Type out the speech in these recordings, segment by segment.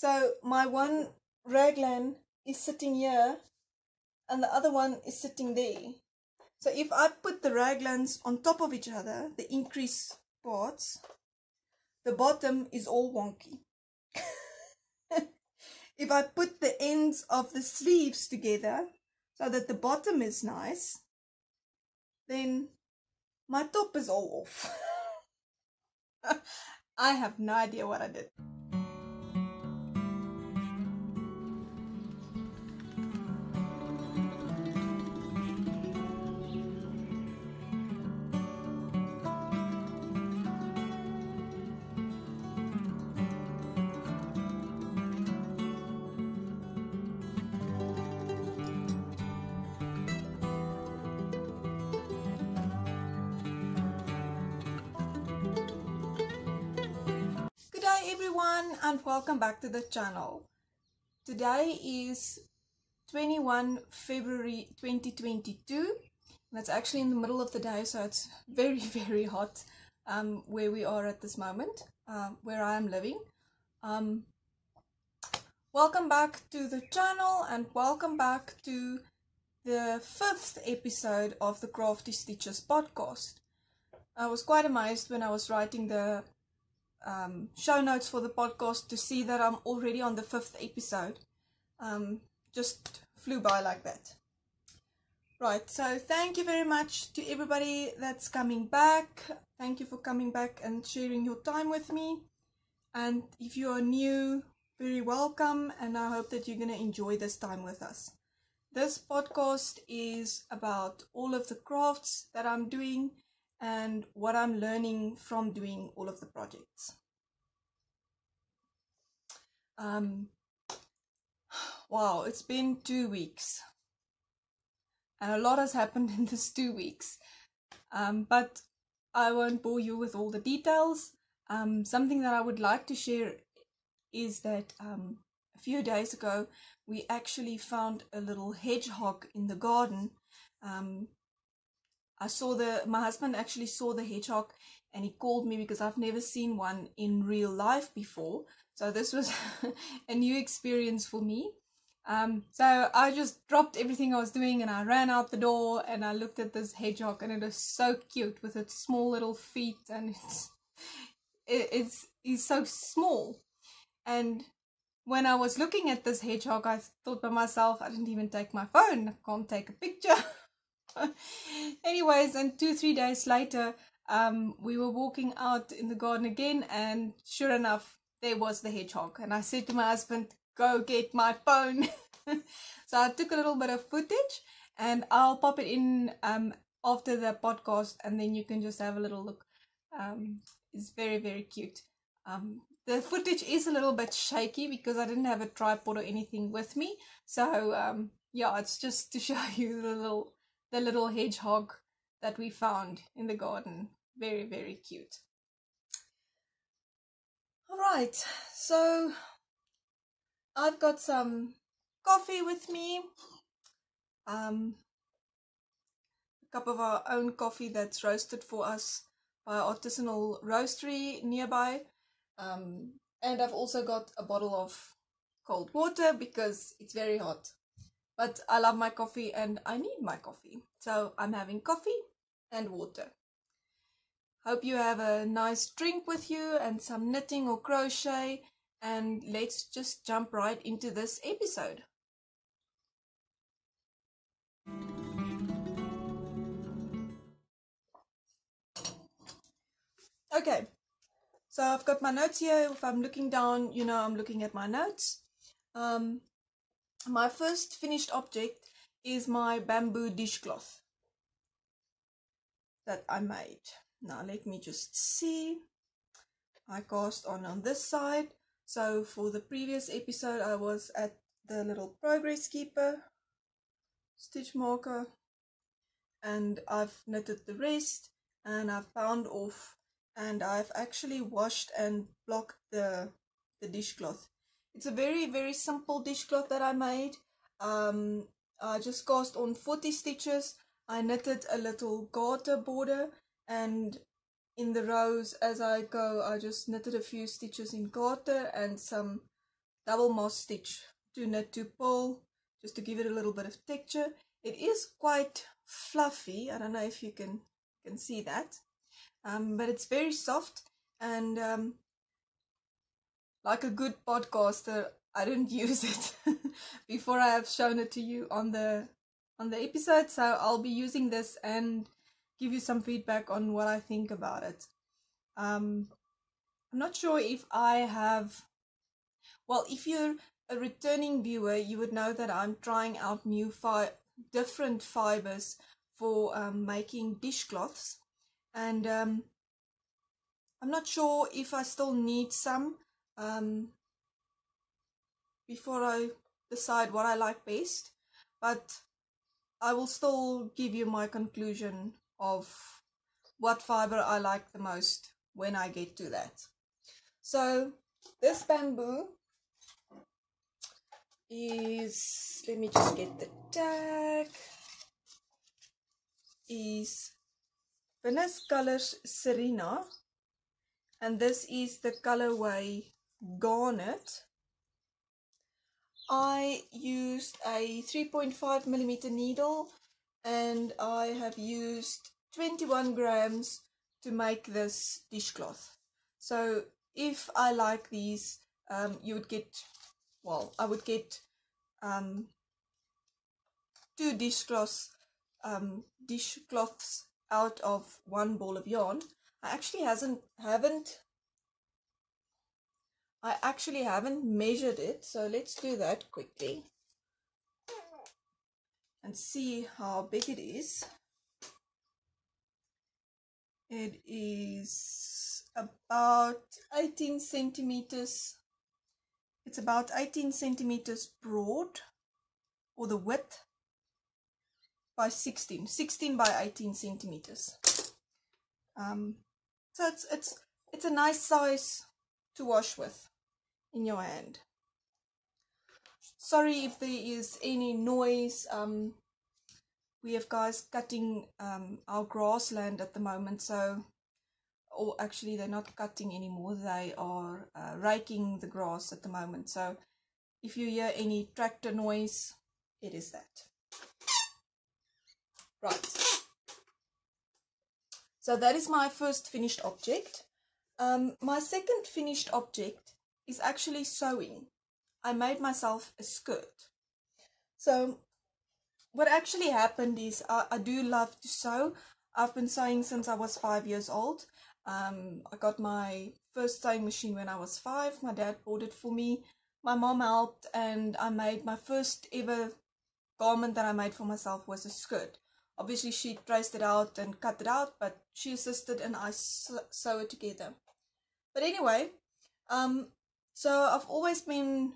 So my one raglan is sitting here and the other one is sitting there. So if I put the raglans on top of each other, the increase parts, the bottom is all wonky. If I put the ends of the sleeves together so that the bottom is nice, then my top is all off. I have no idea what I did. Everyone, and welcome back to the channel. Today is 21 February 2022. That's actually in the middle of the day, so it's very hot where we are at this moment, where I am living. Welcome back to the channel and welcome back to the 5th episode of the Crafty Stitches Podcast. I was quite amazed when I was writing the show notes for the podcast to see that I'm already on the 5th episode. Just flew by like that. Right, so thank you very much to everybody that's coming back. Thank you for coming back and sharing your time with me. And if you are new, very welcome, and I hope that you're going to enjoy this time with us. This podcast is about all of the crafts that I'm doing and what I'm learning from doing all of the projects. Wow, it's been 2 weeks. And a lot has happened in this 2 weeks. But I won't bore you with all the details. Something that I would like to share is that a few days ago, we actually found a little hedgehog in the garden. My husband actually saw the hedgehog and he called me because I've never seen one in real life before. So this was a new experience for me. So I just dropped everything I was doing and I ran out the door and I looked at this hedgehog, and it is so cute with its small little feet, and he's so small. And when I was looking at this hedgehog, I thought by myself, I didn't even take my phone. I can't take a picture. Anyways, and 2-3 days later, we were walking out in the garden again, and sure enough, there was the hedgehog. And I said to my husband, go get my phone. So I took a little bit of footage, and I'll pop it in after the podcast, and then you can just have a little look. It's very cute. The footage is a little bit shaky because I didn't have a tripod or anything with me. So yeah, it's just to show you the little hedgehog that we found in the garden. Very cute. Alright, so I've got some coffee with me. A cup of our own coffee that's roasted for us by an artisanal roastery nearby. And I've also got a bottle of cold water because it's very hot. But I love my coffee and I need my coffee. So I'm having coffee and water. Hope you have a nice drink with you and some knitting or crochet. And let's just jump right into this episode. Okay, so I've got my notes here. If I'm looking down, you know I'm looking at my notes. My first finished object is my bamboo dishcloth that I made. Now let me just see. I cast on this side. So for the previous episode I was at the little progress keeper stitch marker, and I've knitted the rest, and I've bound off, and I've actually washed and blocked the dishcloth. It's a very simple dishcloth that I made. I just cast on 40 stitches. I knitted a little garter border, and in the rows as I go I just knitted a few stitches in garter and some double moss stitch to knit to pull, just to give it a little bit of texture. It is quite fluffy. I don't know if you can see that, but it's very soft, and like a good podcaster, I didn't use it before I have shown it to you on the episode, so I'll be using this and give you some feedback on what I think about it. I'm not sure if I have, well, if you're a returning viewer, you would know that I'm trying out new different fibers for making dishcloths, and I'm not sure if I still need some before I decide what I like best, but I will still give you my conclusion of what fiber I like the most when I get to that. So this bamboo is, let me just get the tag, is Venus Colors Serena, and this is the colorway Garnet. I used a 3.5mm needle, and I have used 21 grams to make this dishcloth. So if I like these, you would get, well, I would get 2 dishcloths out of 1 ball of yarn. I actually haven't measured it, so let's do that quickly and see how big it is. It is about 18 centimeters. It's about 18 centimeters broad, or the width, by 16 by 18 centimeters. So it's a nice size to wash with in your hand. Sorry if there is any noise. We have guys cutting our grassland at the moment, so, or actually they're not cutting anymore, they are raking the grass at the moment. So if you hear any tractor noise, it is that. Right. So that is my first finished object. My second finished object is actually sewing. I made myself a skirt. So what actually happened is I do love to sew. I've been sewing since I was 5 years old. I got my first sewing machine when I was 5. My dad bought it for me. My mom helped, and I made my first ever garment that I made for myself was a skirt. Obviously she traced it out and cut it out, but she assisted and I sew it together. But anyway, so I've always been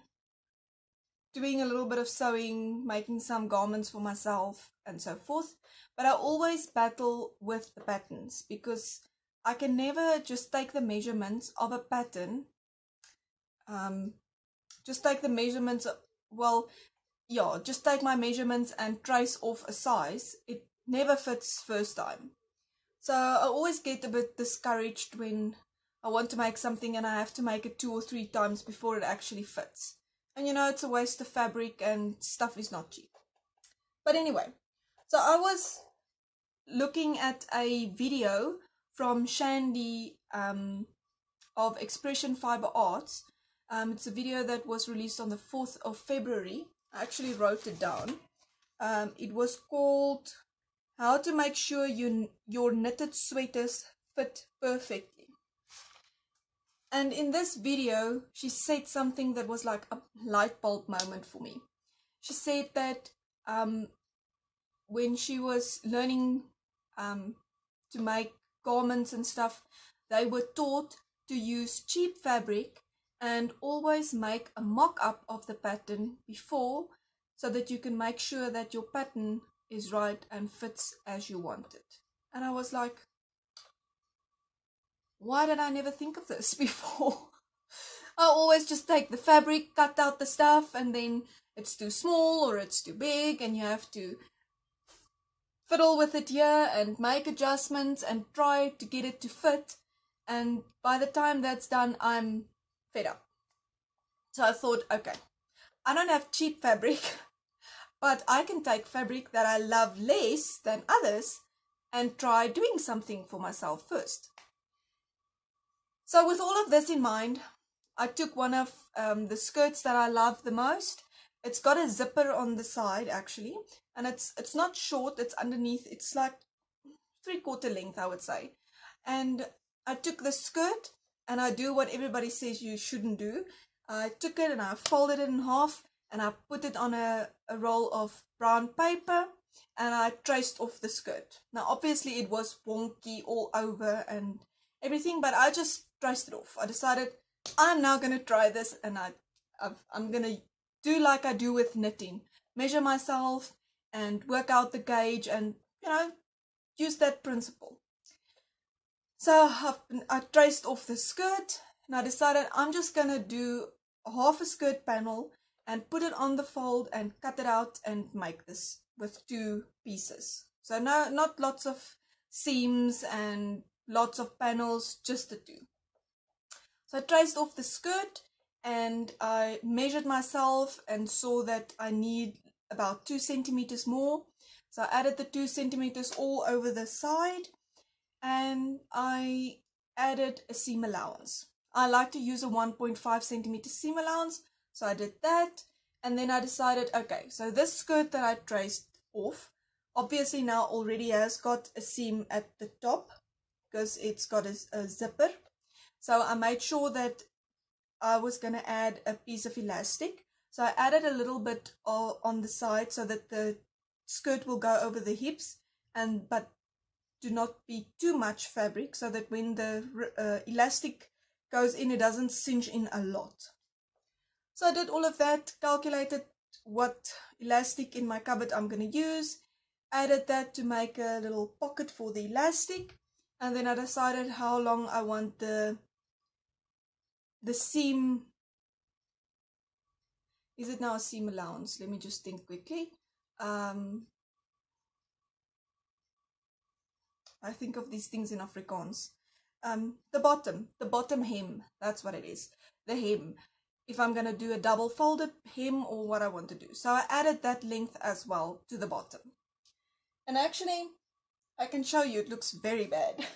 doing a little bit of sewing, making some garments for myself and so forth, but I always battle with the patterns because I can never just take the measurements of a pattern, just take the measurements, just take my measurements and trace off a size. It never fits first time. So I always get a bit discouraged when I want to make something and I have to make it 2 or 3 times before it actually fits. And you know, it's a waste of fabric and stuff is not cheap. But anyway, so I was looking at a video from Chandi of Expression Fibre Arts. It's a video that was released on the 4th of February. I actually wrote it down. It was called How to Make Sure Your Knitted Sweaters Fit Perfectly. And in this video, she said something that was like a light bulb moment for me. She said that when she was learning to make garments and stuff, they were taught to use cheap fabric and always make a mock-up of the pattern before, so that you can make sure that your pattern is right and fits as you want it. And I was like, why did I never think of this before? I always just take the fabric, cut out the stuff, and then it's too small or it's too big, and you have to fiddle with it here and make adjustments and try to get it to fit. And by the time that's done, I'm fed up. So I thought, okay, I don't have cheap fabric, but I can take fabric that I love less than others and try doing something for myself first. So with all of this in mind, I took one of the skirts that I love the most. It's got a zipper on the side actually, and it's not short, it's underneath, it's like 3/4 length, I would say. And I took the skirt and I do what everybody says you shouldn't do. I took it and I folded it in half and I put it on a roll of brown paper and I traced off the skirt. Now obviously it was wonky all over and everything, but I just traced it off. I decided I'm now going to try this, and I'm going to do like I do with knitting. Measure myself and work out the gauge and, you know, use that principle. So I traced off the skirt and I decided I'm just going to do half a skirt panel and put it on the fold and cut it out and make this with 2 pieces. So no, not lots of seams and lots of panels, just the 2. So I traced off the skirt and I measured myself and saw that I need about 2 centimeters more. So I added the 2 centimeters all over the side and I added a seam allowance. I like to use a 1.5 centimeter seam allowance, so I did that. And then I decided, okay, so this skirt that I traced off obviously now already has got a seam at the top because it's got a zipper. So I made sure that I was going to add a piece of elastic. So I added a little bit on the side so that the skirt will go over the hips, but do not be too much fabric so that when the elastic goes in, it doesn't cinch in a lot. So I did all of that, calculated what elastic in my cupboard I'm going to use, added that to make a little pocket for the elastic, and then I decided how long I want the seam. Is it now a seam allowance? Let me just think quickly. I think of these things in Afrikaans. The bottom hem, that's what it is, the hem. If I'm going to do a double folded hem or what I want to do. So I added that length as well to the bottom. And actually, I can show you, it looks very bad.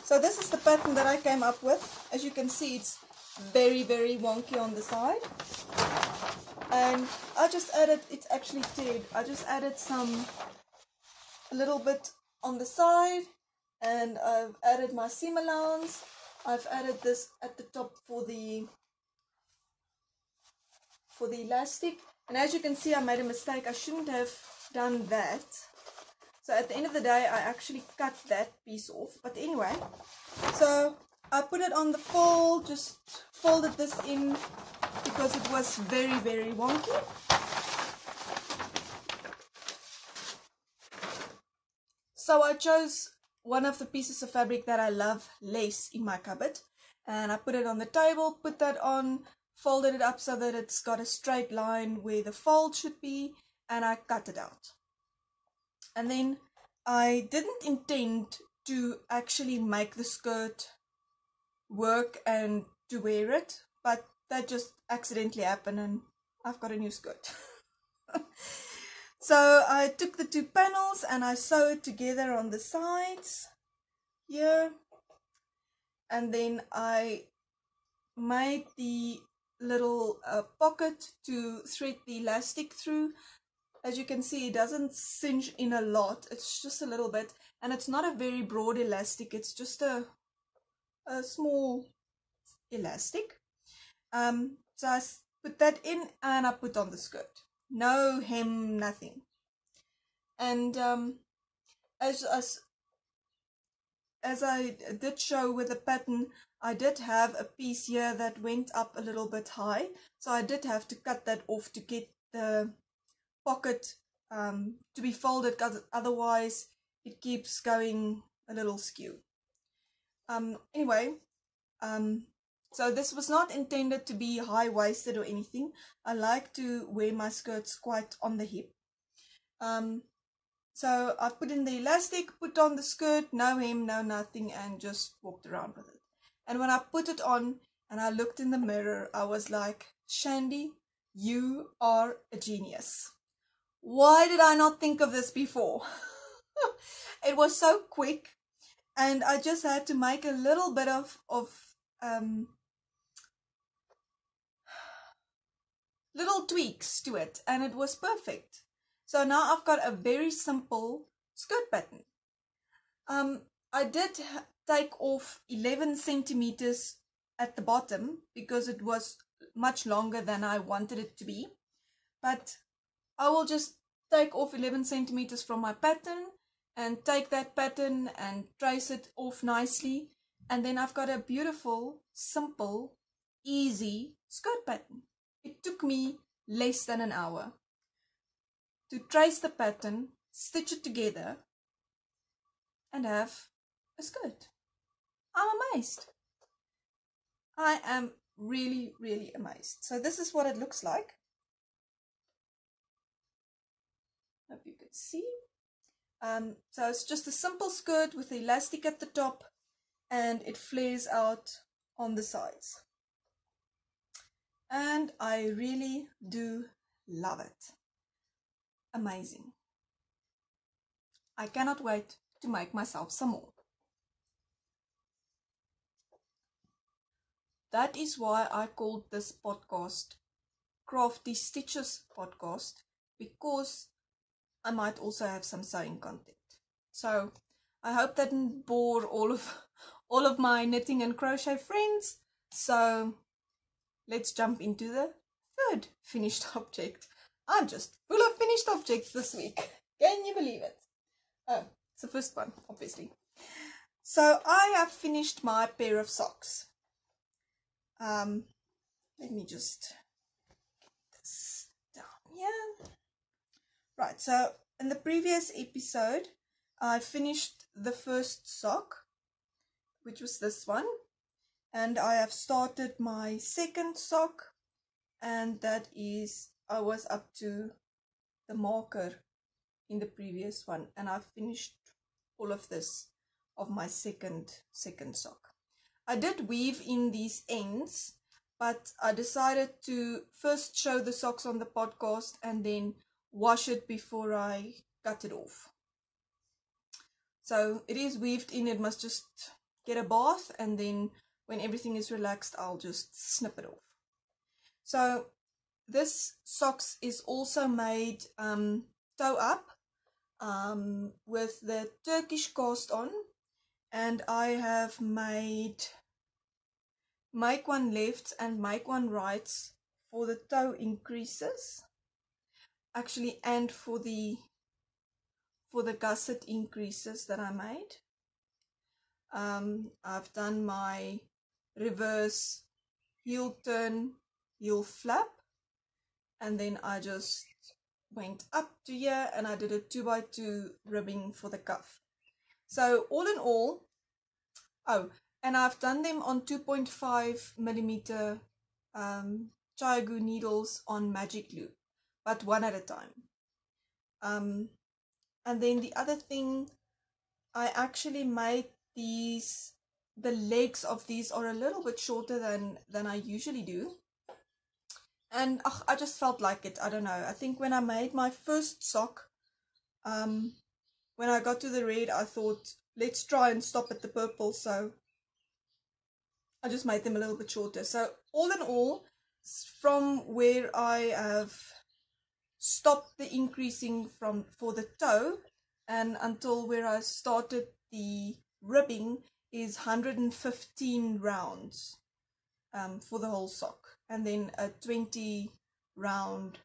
So this is the pattern that I came up with. As you can see, it's very, very wonky on the side. And I just added, it's actually teared. I just added a little bit on the side, and I've added my seam allowance. I've added this at the top for the elastic. And as you can see, I made a mistake. I shouldn't have done that. So at the end of the day, I actually cut that piece off. But anyway, so I put it on the fold, just folded this in because it was very, very wonky. So I chose one of the pieces of fabric that I love less in my cupboard, and I put it on the table, put that on, folded it up so that it's got a straight line where the fold should be, and I cut it out. And then I didn't intend to actually make the skirt work and to wear it, but that just accidentally happened and I've got a new skirt. So I took the 2 panels and I sewed together on the sides here, and then I made the little pocket to thread the elastic through. As you can see, it doesn't cinch in a lot, it's just a little bit, and it's not a very broad elastic, it's just a small elastic. So I put that in and I put on the skirt. No hem, nothing. And as I did show with the pattern, I did have a piece here that went up a little bit high, so I did have to cut that off to get the pocket to be folded, because otherwise it keeps going a little skew. Anyway, so this was not intended to be high-waisted or anything. I like to wear my skirts quite on the hip. So I put in the elastic, put on the skirt, no hem, no nothing, and just walked around with it. And when I put it on and I looked in the mirror, I was like, Chandi, you are a genius. Why did I not think of this before? It was so quick, and I just had to make a little bit of little tweaks to it, and it was perfect. So now I've got a very simple skirt pattern. I did take off 11 centimeters at the bottom because it was much longer than I wanted it to be, but I will just take off 11 centimeters from my pattern and take that pattern and trace it off nicely, and then I've got a beautiful, simple, easy skirt pattern. It took me less than an hour to trace the pattern, stitch it together, and have a skirt. I'm amazed. I am really, really amazed. So this is what it looks like. Hope you can see. So it's just a simple skirt with the elastic at the top, and it flares out on the sides. And I really do love it. Amazing. I cannot wait to make myself some more. That is why I called this podcast Crafty Stitches Podcast, because I might also have some sewing content. So I hope that didn't bore all of my knitting and crochet friends. So let's jump into the third finished object. I'm just full of finished objects this week. Can you believe it? Oh, it's the first one, obviously. So I have finished my pair of socks. Let me just get this down here. Right, so in the previous episode, I finished the first sock, which was this one. And I have started my second sock, and that is, I was up to the marker in the previous one, and I finished all of this of my second sock. I did weave in these ends, but I decided to first show the socks on the podcast and then wash it before I cut it off. So it is weaved in, it must just get a bath, and then when everything is relaxed, I'll just snip it off. So this socks is also made toe up with the Turkish cast on, and I have made make one left and make one right for the toe increases, actually, and for the gusset increases that I made. I've done my reverse heel turn, heel flap, and then I just went up to here and I did a 2x2 ribbing for the cuff. So all in all, oh, and I've done them on 2.5mm Chiagu needles on magic loop, but one at a time. And then the other thing, I actually made these, the legs of these are a little bit shorter than I usually do. And I just felt like it. I don't know. I think when I made my first sock, when I got to the red, I thought, let's try and stop at the purple. So I just made them a little bit shorter. So all in all, from where I have stopped the increasing for the toe and until where I started the ribbing is 115 rounds for the whole sock, and then a 20 round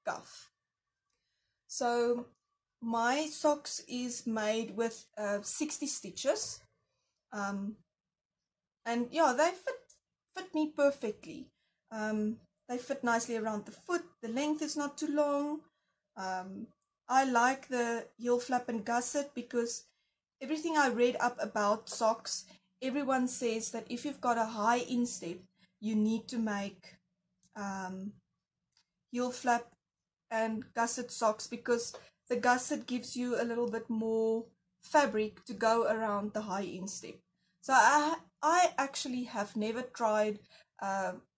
cuff. So my socks is made with 60 stitches, and yeah, they fit me perfectly. They fit nicely around the foot. The length is not too long. I like the heel flap and gusset because everything I read up about socks, everyone says that if you've got a high instep, you need to make heel flap and gusset socks because the gusset gives you a little bit more fabric to go around the high instep. So I actually have never tried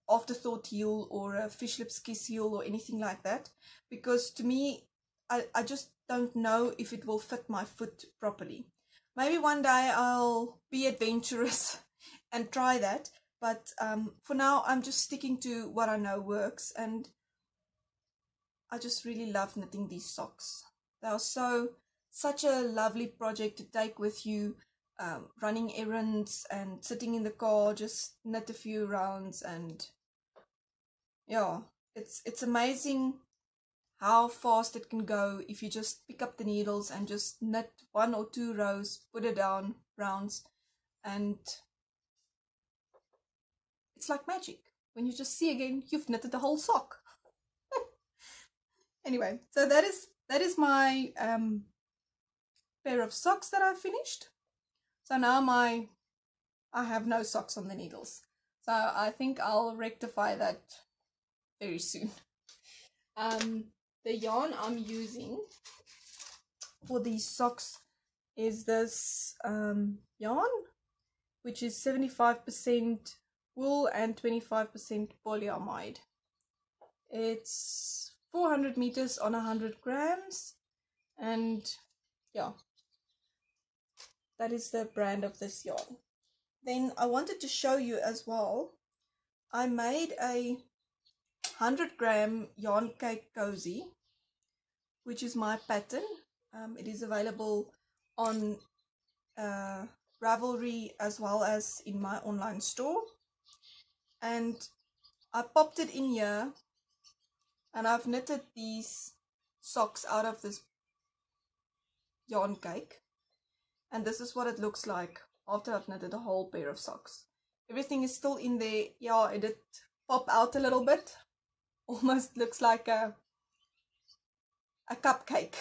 afterthought heel or a fish lips kiss heel or anything like that, because to me I just don't know if it will fit my foot properly. Maybe one day I'll be adventurous and try that, but for now I'm just sticking to what I know works, and I just really love knitting these socks. They are such a lovely project to take with you, running errands and sitting in the car, just knit a few rounds, and yeah, it's amazing how fast it can go if you just pick up the needles and just knit 1 or 2 rows, put it down, rounds, and it's like magic. When you just see again, you've knitted the whole sock. Anyway, so that is my pair of socks that I finished. So now I have no socks on the needles. So I think I'll rectify that very soon. The yarn I'm using for these socks is this yarn, which is 75% wool and 25% polyamide. It's 400 meters on 100 grams, and yeah, that is the brand of this yarn. Then I wanted to show you as well, I made a 100-gram yarn cake cozy, which is my pattern. It is available on Ravelry as well as in my online store, and I popped it in here, and I've knitted these socks out of this yarn cake, and this is what it looks like after I've knitted a whole pair of socks. Everything is still in there. Yeah, it did pop out a little bit. Almost looks like a cupcake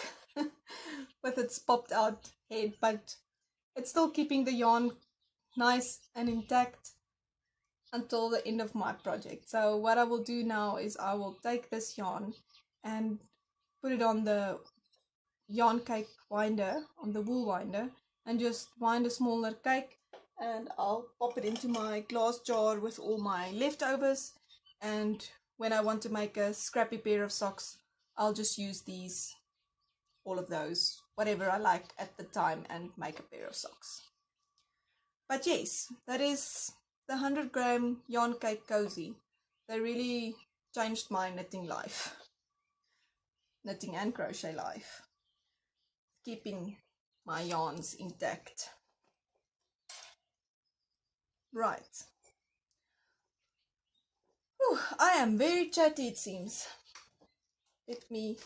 with its popped out head, but it's still keeping the yarn nice and intact until the end of my project. So what I will do now is I will take this yarn and put it on the yarn cake winder, on the wool winder, and just wind a smaller cake, and I'll pop it into my glass jar with all my leftovers, and when I want to make a scrappy pair of socks, I'll just use these, all of those, whatever I like at the time, and make a pair of socks. But yes, that is the 100-gram yarn cake cozy. They really changed my knitting life. Knitting and crochet life. Keeping my yarns intact. Right. Whew, I am very chatty, it seems. Let me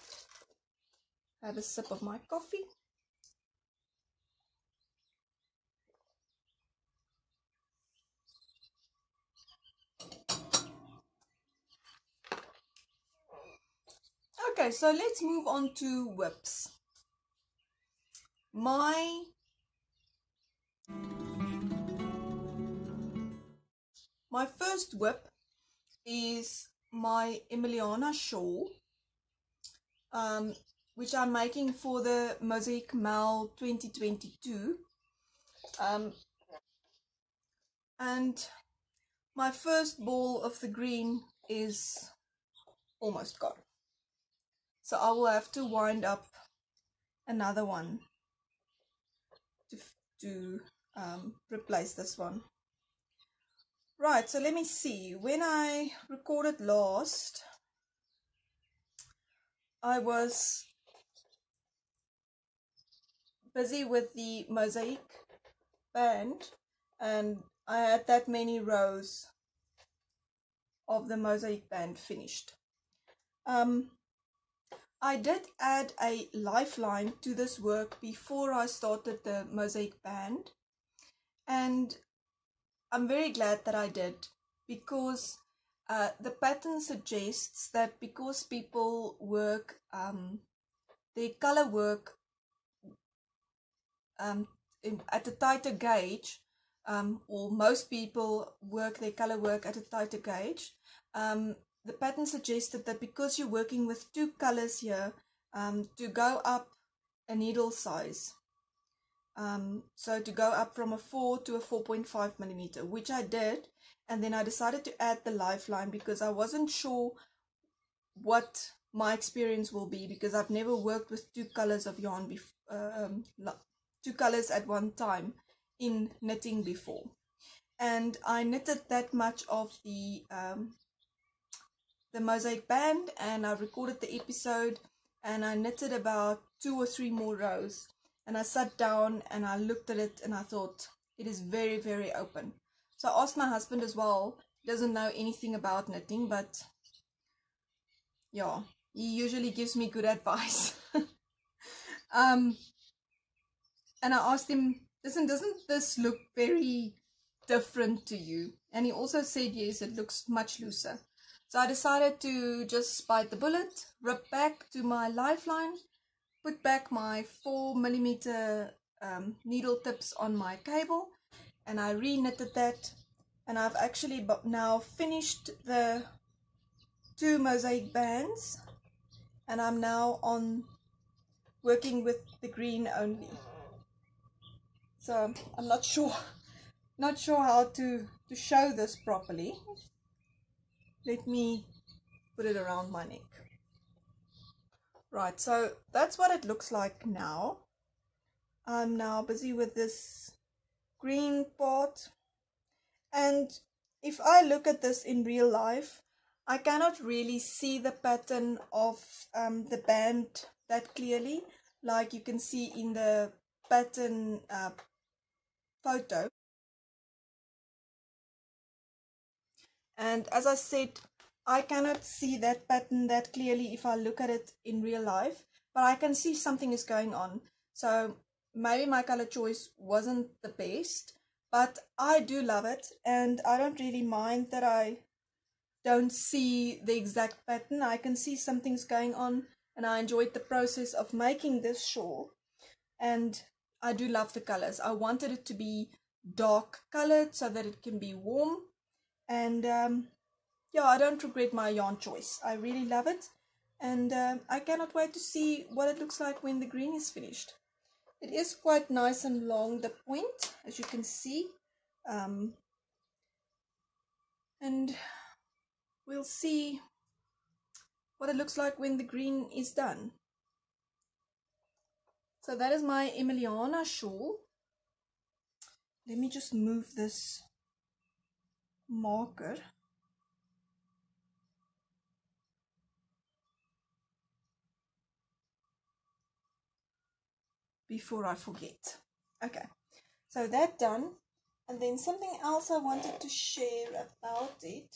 have a sip of my coffee. Okay, so let's move on to whips. My first whip is my Emiliana shawl, which I'm making for the Mosaic Mal 2022. And my first ball of the green is almost gone. So I will have to wind up another one to replace this one. Right, so let me see. When I recorded last, I was busy with the Mosaic band, and I had that many rows of the Mosaic band finished. I did add a lifeline to this work before I started the Mosaic band, and I'm very glad that I did, because the pattern suggests that because people work their color work at a tighter gauge, or most people work their color work at a tighter gauge, the pattern suggested that because you're working with 2 colors here, to go up a needle size. So to go up from a 4 to a 4.5 millimeter, which I did, and then I decided to add the lifeline because I wasn't sure what my experience will be, because I've never worked with two colors of yarn two colors at one time in knitting before. And I knitted that much of the mosaic band, and I recorded the episode, and I knitted about 2 or 3 more rows, and I sat down and I looked at it and I thought it is very, very open. So I asked my husband as well. He doesn't know anything about knitting, but yeah, he usually gives me good advice. And I asked him, doesn't this look very different to you? And he also said yes, it looks much looser. So I decided to just bite the bullet, rip back to my lifeline, put back my 4 millimeter needle tips on my cable, and I re-knitted that. And I've actually now finished the 2 mosaic bands, and I'm now on working with the green only. So I'm not sure how to show this properly. Let me put it around my neck. Right, so that's what it looks like now. I'm now busy with this green part, and if I look at this in real life, I cannot really see the pattern of the band that clearly, like you can see in the pattern photo. And as I said, I cannot see that pattern that clearly if I look at it in real life, but I can see something is going on. So maybe my color choice wasn't the best, but I do love it, and I don't really mind that I don't see the exact pattern. I can see something's going on, and I enjoyed the process of making this shawl, and I do love the colors. I wanted it to be dark colored so that it can be warm, and yeah, I don't regret my yarn choice. I really love it, and I cannot wait to see what it looks like when the green is finished. It is quite nice and long, the point, as you can see, and we'll see what it looks like when the green is done. So that is my Emiliana shawl. Let me just move this marker. Before I forget. Okay, so that done, and then something else I wanted to share about it.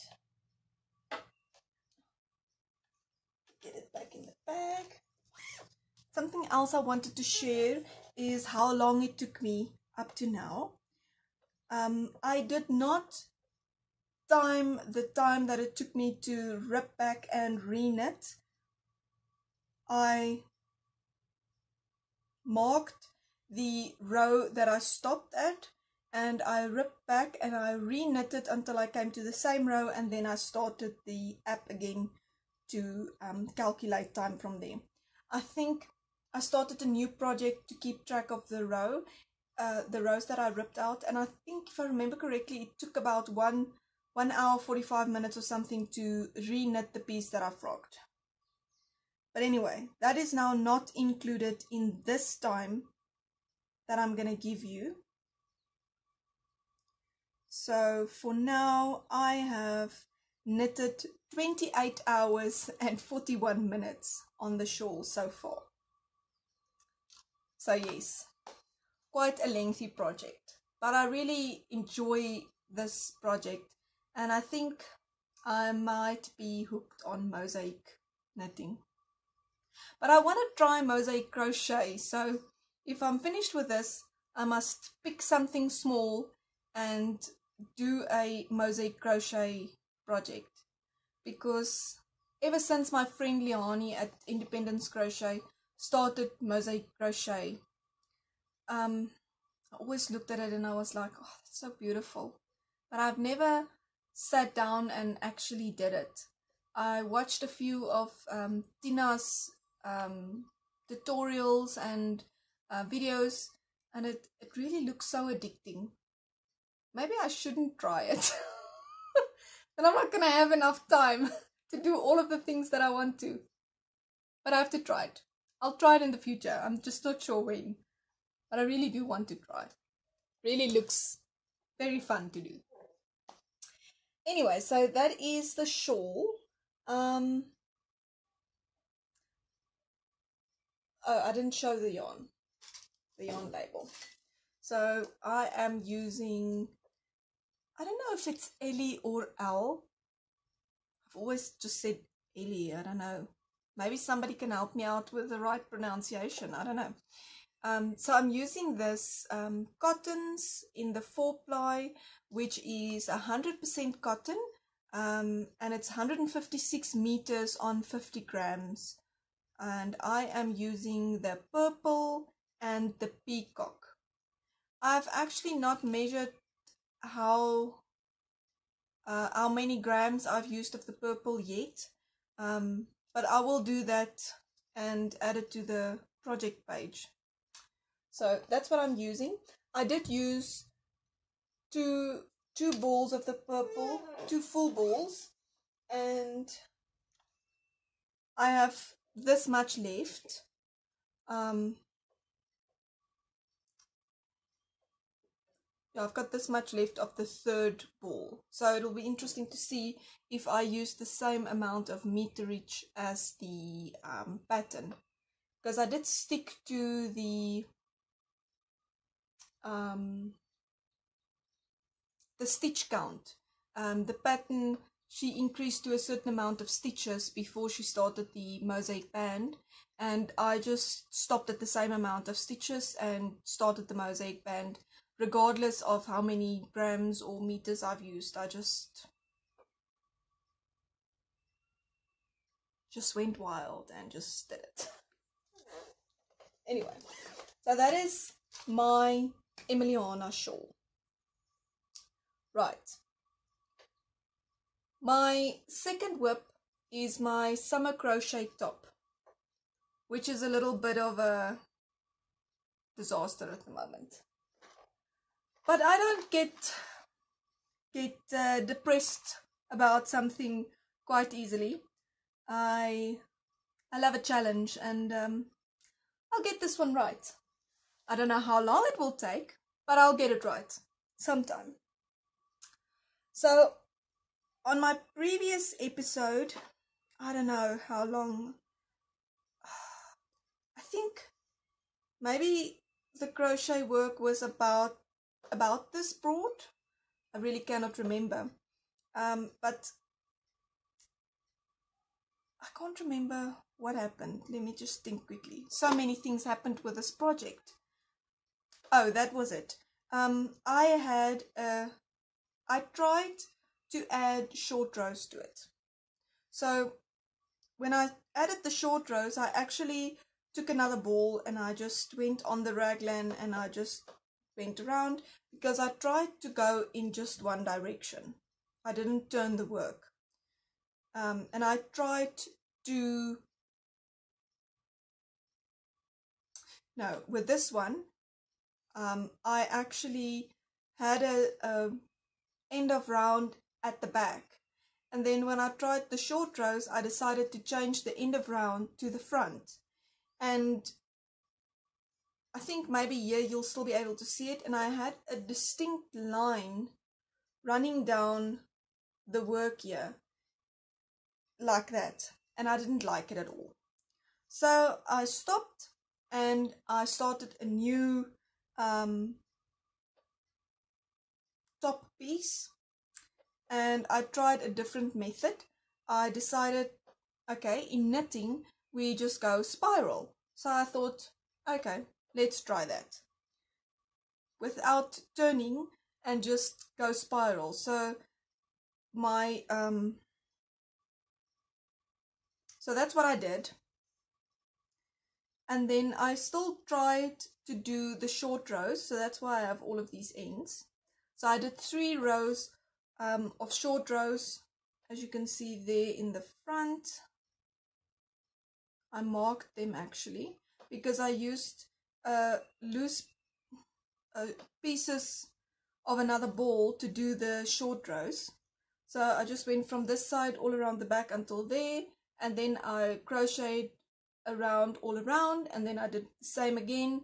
Get it back in the bag. Something else I wanted to share is how long it took me up to now. I did not time the time that it took me to rip back and re-knit. I marked the row that I stopped at, and I ripped back and I re-knitted until I came to the same row, and then I started the app again to calculate time from there. I think I started a new project to keep track of the rows that I ripped out, and I think if I remember correctly, it took about 1 hour 45 minutes or something to re-knit the piece that I frogged. But anyway, that is now not included in this time that I'm going to give you. So for now, I have knitted 28 hours and 41 minutes on the shawl so far. So yes, quite a lengthy project, but I really enjoy this project, and I think I might be hooked on mosaic knitting. But I want to try mosaic crochet, so if I'm finished with this, I must pick something small and do a mosaic crochet project, because ever since my friend Liani at Independence Crochet started mosaic crochet, I always looked at it and I was like, oh, that's so beautiful, but I've never sat down and actually did it. I watched a few of Tina's tutorials and videos, and it really looks so addicting. Maybe I shouldn't try it. Then I'm not going to have enough time to do all of the things that I want to. But I have to try it. I'll try it in the future. I'm just not sure when. But I really do want to try. Really looks very fun to do. Anyway, so that is the shawl. Oh, I didn't show the yarn label. So I am using, I don't know if it's Ellie or L. I've always just said Ellie, I don't know. Maybe somebody can help me out with the right pronunciation, I don't know. So I'm using this cottons in the 4-ply, which is 100% cotton, and it's 156 meters on 50 grams. And I am using the purple and the peacock. I've actually not measured how many grams I've used of the purple yet, but I will do that and add it to the project page. So that's what I'm using. I did use two balls of the purple, 2 full balls, and I have this much left. Yeah, I've got this much left of the 3rd ball, so it'll be interesting to see if I use the same amount of meterage as the pattern, because I did stick to the stitch count. The pattern, she increased to a certain amount of stitches before she started the mosaic band, and I just stopped at the same amount of stitches and started the mosaic band, regardless of how many grams or meters I've used. I just went wild and just did it. Anyway, so that is my Emiliana shawl. Right. My second whip is my summer crochet top, which is a little bit of a disaster at the moment. But I don't get depressed about something quite easily. I love a challenge, and I'll get this one right. I don't know how long it will take, but I'll get it right sometime. So on my previous episode, I don't know how long, I think maybe the crochet work was about this broad. I really cannot remember, but I can't remember what happened. Let me just think quickly. So many things happened with this project. Oh, that was it. I tried to add short rows to it. So when I added the short rows, I actually took another ball and I just went on the raglan and I just went around, because I tried to go in just one direction. I didn't turn the work. And I tried to, no, with this one, I actually had a end of round at the back. And then when I tried the short rows, I decided to change the end of round to the front. And I think maybe here you'll still be able to see it. And I had a distinct line running down the work here, like that. And I didn't like it at all. So I stopped and I started a new top piece. And I tried a different method. I decided, okay, in knitting, we just go spiral. So I thought, okay, let's try that. Without turning, and just go spiral. So my, so that's what I did. And then I still tried to do the short rows. So that's why I have all of these ends. So I did 3 rows of short rows, as you can see there in the front. I marked them actually. because I used loose pieces of another ball to do the short rows. So I just went from this side all around the back until there, and then I crocheted around all around, and then I did the same again,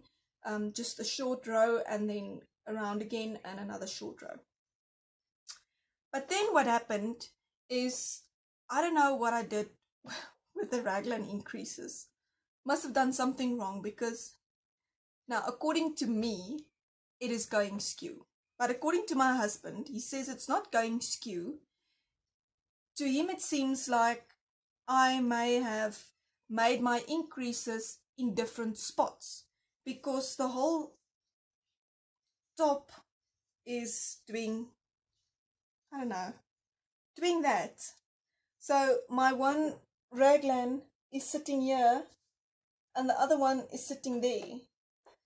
just a short row and then around again and another short row. But then what happened is, I don't know what I did with the raglan increases. Must have done something wrong, because now according to me it is going skew, but according to my husband, he says it's not going skew. To him it seems like I may have made my increases in different spots, because the whole top is doing, I don't know, doing that. So my one raglan is sitting here and the other one is sitting there.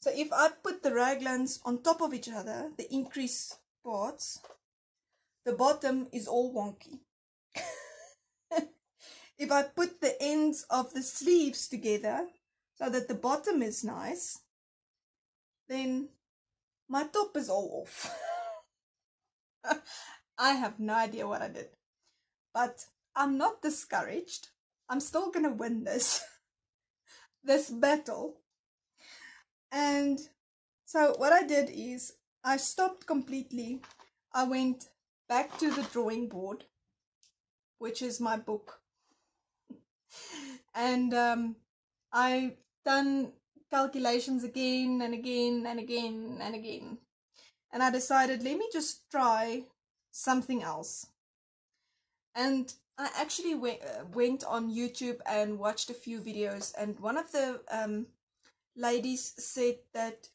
So if I put the raglans on top of each other, the increase parts, the bottom is all wonky. If I put the ends of the sleeves together so that the bottom is nice, then my top is all off. I have no idea what I did, but I'm not discouraged. I'm still gonna win this battle. And so what I did is I stopped completely. I went back to the drawing board, which is my book, and I done calculations again and again and again and again, and I decided, let me just try something else. And I actually went on YouTube and watched a few videos, and one of the ladies said that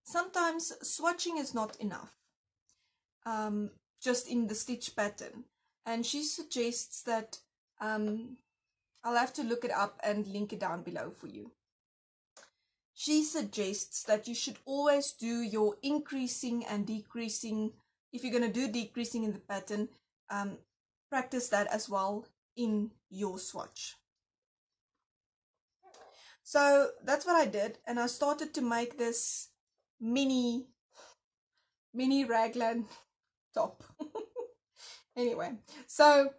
sometimes swatching is not enough, just in the stitch pattern, and she suggests that I'll have to look it up and link it down below for you. She suggests that you should always do your increasing and decreasing. If you're going to do decreasing in the pattern, practice that as well in your swatch. So that's what I did, and I started to make this mini raglan top. Anyway, so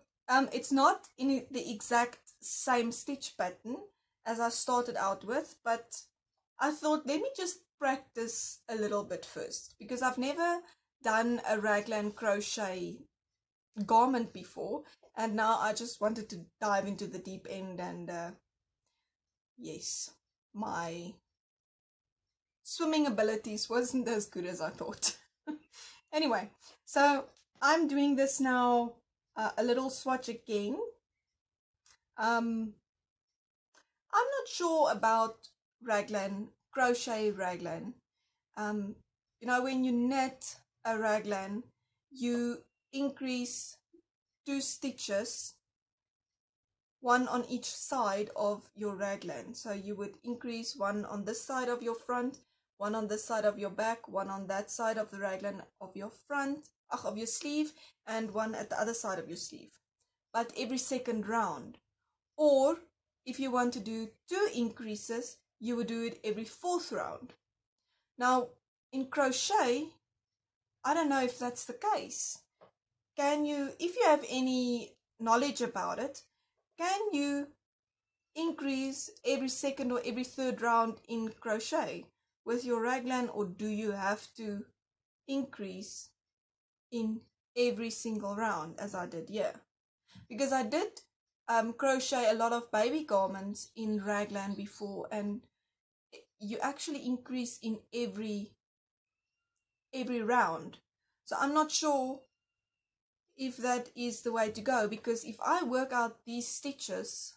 it's not in the exact same stitch pattern as I started out with, but I thought, let me just practice a little bit first, because I've never done a raglan crochet garment before, and now I just wanted to dive into the deep end. And yes, my swimming abilities wasn't as good as I thought. Anyway, so I'm doing this now, a little swatch again. I'm not sure about raglan, crochet raglan. You know, when you knit a raglan, you increase 2 stitches, one on each side of your raglan. So you would increase one on this side of your front, one on this side of your back, one on that side of the raglan of your front, of your sleeve, and one at the other side of your sleeve, but every second round. Or if you want to do 2 increases, you would do it every 4th round. Now in crochet, I don't know if that's the case. Can you, if you have any knowledge about it, can you increase every 2nd or every 3rd round in crochet with your raglan, or do you have to increase in every single round as I did here? Because I did crochet a lot of baby garments in raglan before, and you actually increase in every round. So I'm not sure if that is the way to go, because if I work out these stitches,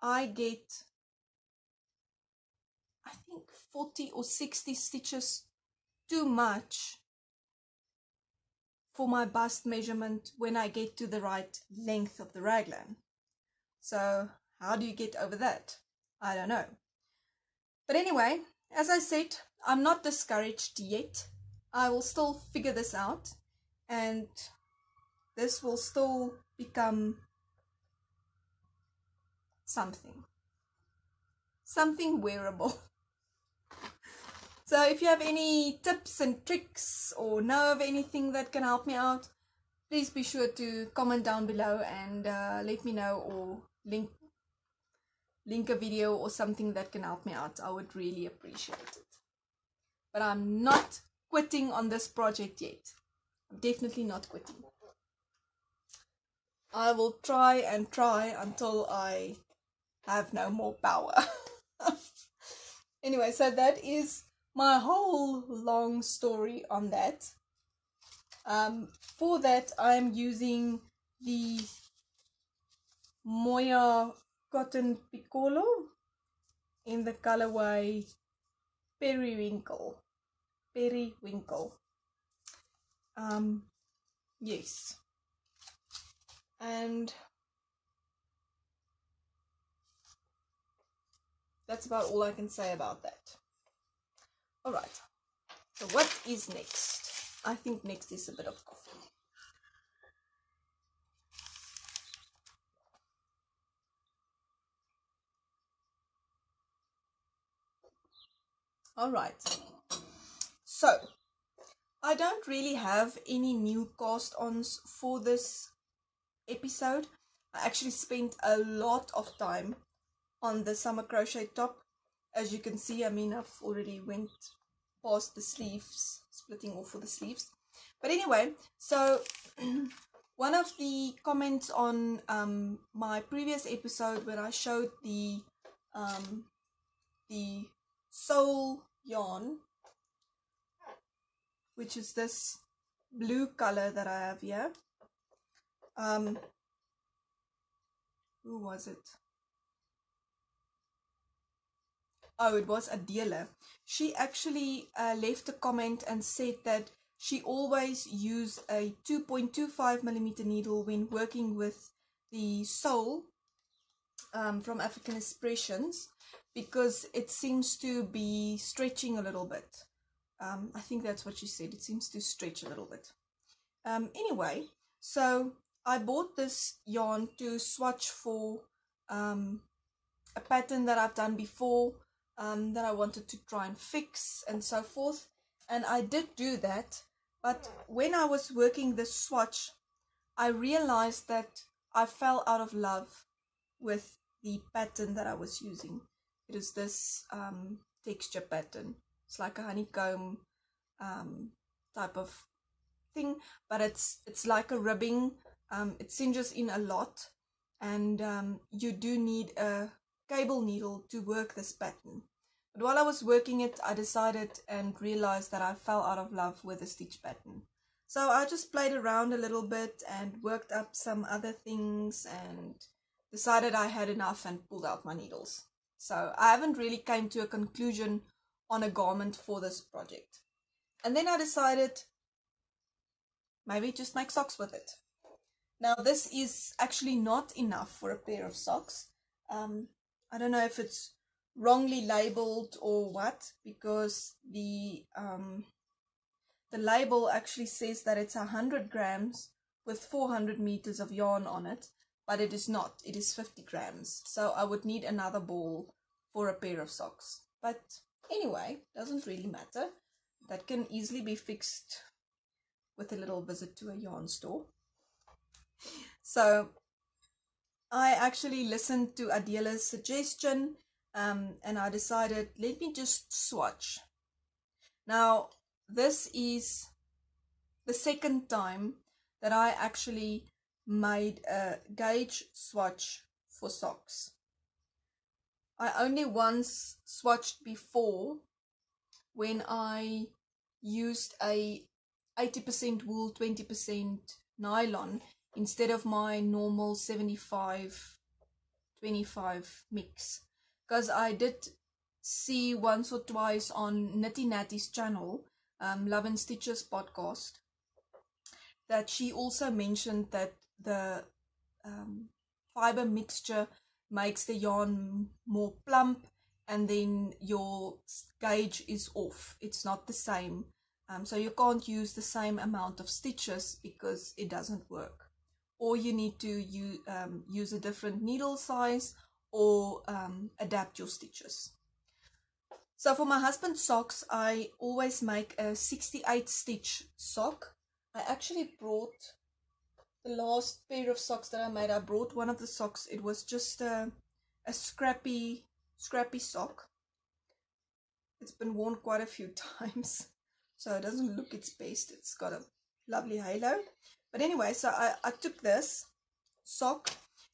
I get, I think, 40 or 60 stitches too much for my bust measurement when I get to the right length of the raglan. So how do you get over that? I don't know. But anyway, as I said, I'm not discouraged yet. I will still figure this out, and this will still become something. something wearable. So if you have any tips and tricks or know of anything that can help me out, please be sure to comment down below and let me know, or link a video or something that can help me out. I would really appreciate it. But I'm not quitting on this project yet. I'm definitely not quitting. I will try and try until I have no more power. Anyway, so that is my whole long story on that. For that, I'm using the Moya Cotton Piccolo in the colorway Periwinkle. Yes. And that's about all I can say about that. Alright, so what is next? I think next is a bit of coffee. Alright, so I don't really have any new cast-ons for this episode. I actually spent a lot of time on the summer crochet top. As you can see, I mean, I've already went past the sleeves, splitting off for the sleeves. But anyway, so one of the comments on my previous episode when I showed the soul yarn, which is this blue color that I have here. Who was it? Oh, it was Adela. She actually left a comment and said that she always used a 2.25mm needle when working with the soul from African Expressions, because it seems to be stretching a little bit. I think that's what she said. It seems to stretch a little bit. Anyway, so I bought this yarn to swatch for a pattern that I've done before, that I wanted to try and fix and so forth. And I did do that. But when I was working this swatch, I realized that I fell out of love with the pattern that I was using. It is this texture pattern. It's like a honeycomb type of thing, but it's like a ribbing. It cinches in a lot, and you do need a cable needle to work this pattern. But while I was working it, I decided and realized that I fell out of love with the stitch pattern. So I just played around a little bit and worked up some other things and decided I had enough and pulled out my needles. So I haven't really came to a conclusion on a garment for this project. And then I decided maybe just make socks with it. Now this is actually not enough for a pair of socks. I don't know if it's wrongly labeled or what, because the label actually says that it's 100 grams with 400 meters of yarn on it, but it is not. It is 50 grams. So I would need another ball for a pair of socks. But anyway, doesn't really matter. That can easily be fixed with a little visit to a yarn store. So I actually listened to Adela's suggestion, and I decided, let me just swatch. Now, this is the second time that I actually made a gauge swatch for socks. I only once swatched before when I used a 80% wool, 20% nylon instead of my normal 75-25 mix. Because I did see once or twice on Nitty Natty's channel, Love and Stitches podcast, that she also mentioned that the fiber mixture makes the yarn more plump, and then your gauge is off. It's not the same. So you can't use the same amount of stitches because it doesn't work. Or you need to use a different needle size, or adapt your stitches. So for my husband's socks, I always make a 68 stitch sock. I actually brought the last pair of socks that I made. I brought one of the socks. It was just a scrappy sock. It's been worn quite a few times, so it doesn't look its best. It's got a lovely halo. But anyway, so I took this sock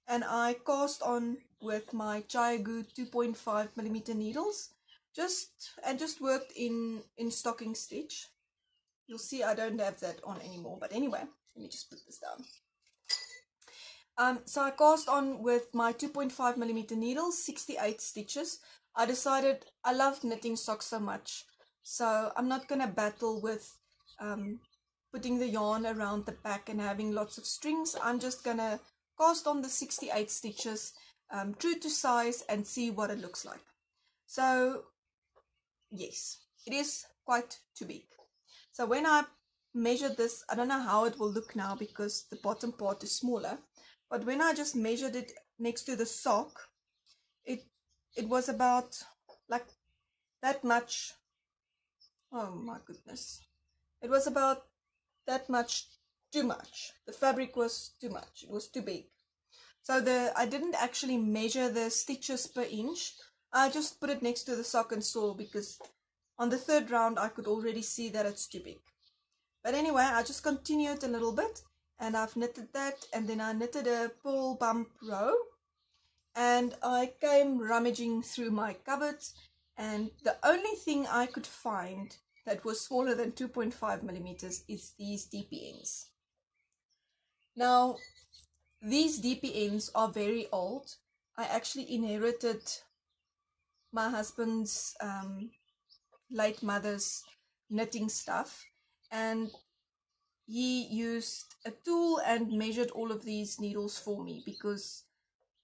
and I cast on with my Chandi 2.5mm needles. Just worked in stocking stitch. You'll see I don't have that on anymore, but anyway, let me just put this down. So I cast on with my 2.5mm needles, 68 stitches. I decided I love knitting socks so much, so I'm not gonna battle with putting the yarn around the back and having lots of strings. I'm just gonna cast on the 68 stitches, true to size, and see what it looks like. So yes, it is quite too big. So when I measured this, I don't know how it will look now because the bottom part is smaller, but when I just measured it next to the sock, it was about like that much. Oh my goodness, it was about that much too much. The fabric was too much, it was too big. So I didn't actually measure the stitches per inch. I just put it next to the sock and saw, because on the third round I could already see that it's too big. But anyway, I just continued a little bit and I've knitted that, and then I knitted a pearl bump row, and I came rummaging through my cupboards, and the only thing I could find that was smaller than 2.5mm is these DPNs. Now these DPNs are very old. I actually inherited my husband's late mother's knitting stuff, and he used a tool and measured all of these needles for me because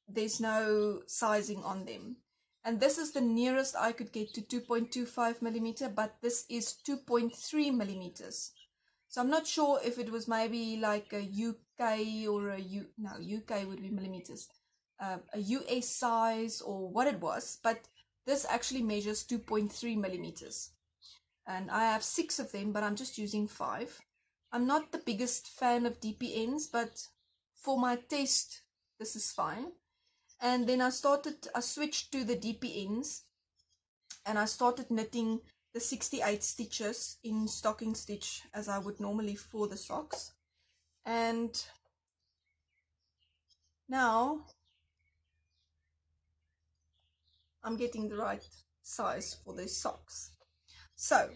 there's no sizing on them. And this is the nearest I could get to 2.25mm, but this is 2.3mm. So I'm not sure if it was maybe like a UK or UK would be millimeters, a US size or what it was, but this actually measures 2.3mm. And I have 6 of them, but I'm just using 5. I'm not the biggest fan of DPNs, but for my test, this is fine. And then I switched to the DPNs, and I started knitting the 68 stitches in stocking stitch as I would normally for the socks. And now I'm getting the right size for the socks. So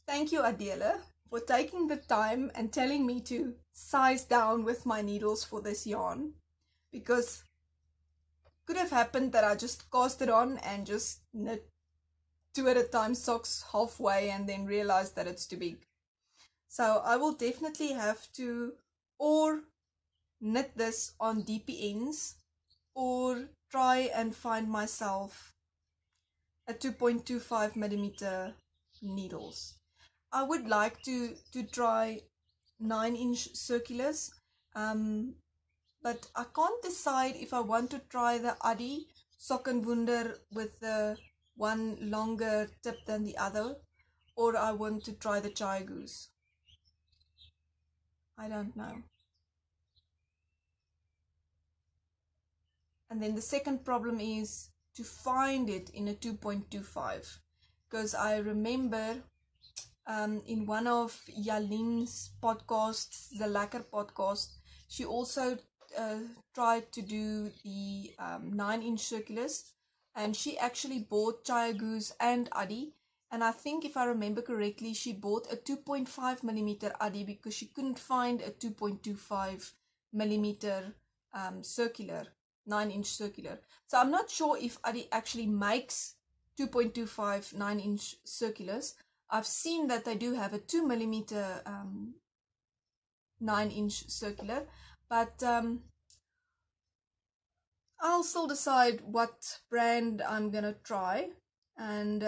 thank you, Adela, for taking the time and telling me to size down with my needles for this yarn, because it could have happened that I just cast it on and just knit 2 at a time socks halfway and then realize that it's too big. So I will definitely have to or knit this on DPNs or try and find myself a 2.25mm needles. I would like to try 9-inch circulars, but I can't decide if I want to try the Adi Sokkenwunder with the one longer tip than the other, or I want to try the Chandi. I don't know. And then the second problem is to find it in a 2.25, because I remember in one of Jalin's podcasts, the Lekker podcast, she also tried to do the 9-inch circulars, and she actually bought Chandi and Adi, and I think if I remember correctly, she bought a 2.5mm Adi because she couldn't find a 2.25mm circular, 9-inch circular. So I'm not sure if Adi actually makes 2.25 9-inch circulars. I've seen that they do have a 2mm 9-inch circular, but I'll still decide what brand I'm gonna try, and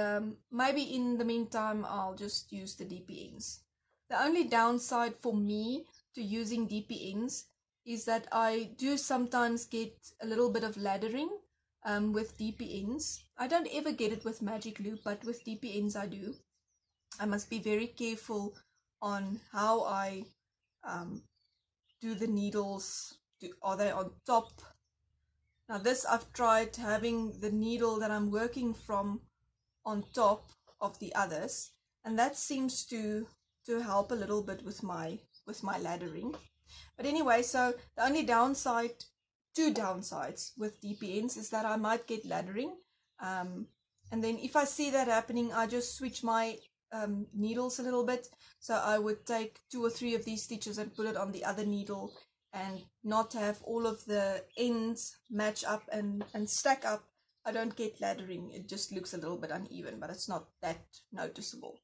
maybe in the meantime I'll just use the DPNs. The only downside for me to using DPNs is that I do sometimes get a little bit of laddering with DPNs. I don't ever get it with magic loop, but with DPNs I do. I must be very careful on how I do the needles. Are they on top? Now this, I've tried having the needle that I'm working from on top of the others, and that seems to help a little bit with my laddering. But anyway, so the only downside, two downsides with DPNs, is that I might get laddering, and then if I see that happening, I just switch my needles a little bit. So I would take 2 or 3 of these stitches and put it on the other needle, and not have all of the ends match up and stack up. I don't get laddering. It just looks a little bit uneven, but it's not that noticeable.